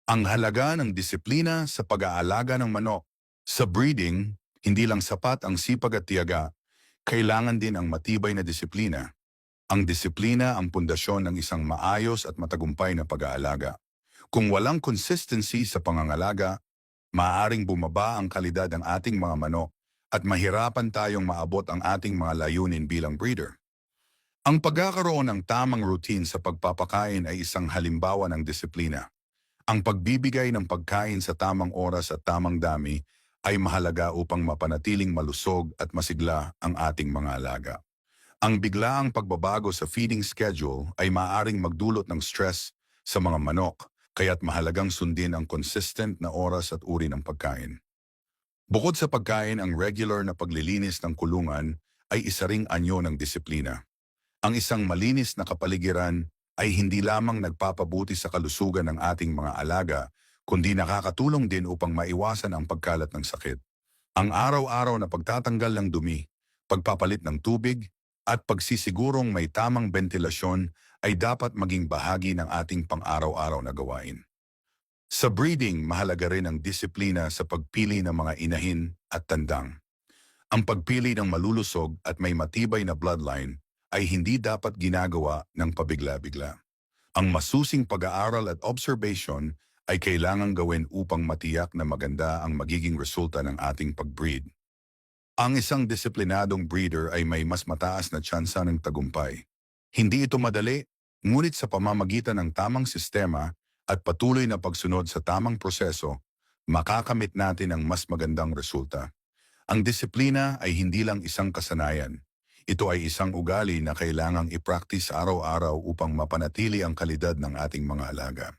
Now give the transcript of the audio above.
Ang halaga ng disiplina sa pag-aalaga ng manok. Sa breeding, hindi lang sapat ang sipag at tiyaga, kailangan din ang matibay na disiplina. Ang disiplina ang pundasyon ng isang maayos at matagumpay na pag-aalaga. Kung walang consistency sa pangangalaga, maaaring bumaba ang kalidad ng ating mga manok at mahirapan tayong maabot ang ating mga layunin bilang breeder. Ang pagkakaroon ng tamang routine sa pagpapakain ay isang halimbawa ng disiplina. Ang pagbibigay ng pagkain sa tamang oras at tamang dami ay mahalaga upang mapanatiling malusog at masigla ang ating mga alaga. Ang biglaang pagbabago sa feeding schedule ay maaaring magdulot ng stress sa mga manok, kaya't mahalagang sundin ang consistent na oras at uri ng pagkain. Bukod sa pagkain, ang regular na paglilinis ng kulungan ay isa ring anyo ng disiplina. Ang isang malinis na kapaligiran ay hindi lamang nagpapabuti sa kalusugan ng ating mga alaga, kundi nakakatulong din upang maiwasan ang pagkalat ng sakit. Ang araw-araw na pagtatanggal ng dumi, pagpapalit ng tubig, at pagsisigurong may tamang bentilasyon ay dapat maging bahagi ng ating pang-araw-araw na gawain. Sa breeding, mahalaga rin ang disiplina sa pagpili ng mga inahin at tandang. Ang pagpili ng malulusog at may matibay na bloodline ay hindi dapat ginagawa ng pabigla-bigla. Ang masusing pag-aaral at observation ay kailangang gawin upang matiyak na maganda ang magiging resulta ng ating pag-breed. Ang isang disiplinadong breeder ay may mas mataas na tsansa ng tagumpay. Hindi ito madali, ngunit sa pamamagitan ng tamang sistema at patuloy na pagsunod sa tamang proseso, makakamit natin ang mas magandang resulta. Ang disiplina ay hindi lang isang kasanayan. Ito ay isang ugali na kailangang i-practice araw-araw upang mapanatili ang kalidad ng ating mga alaga.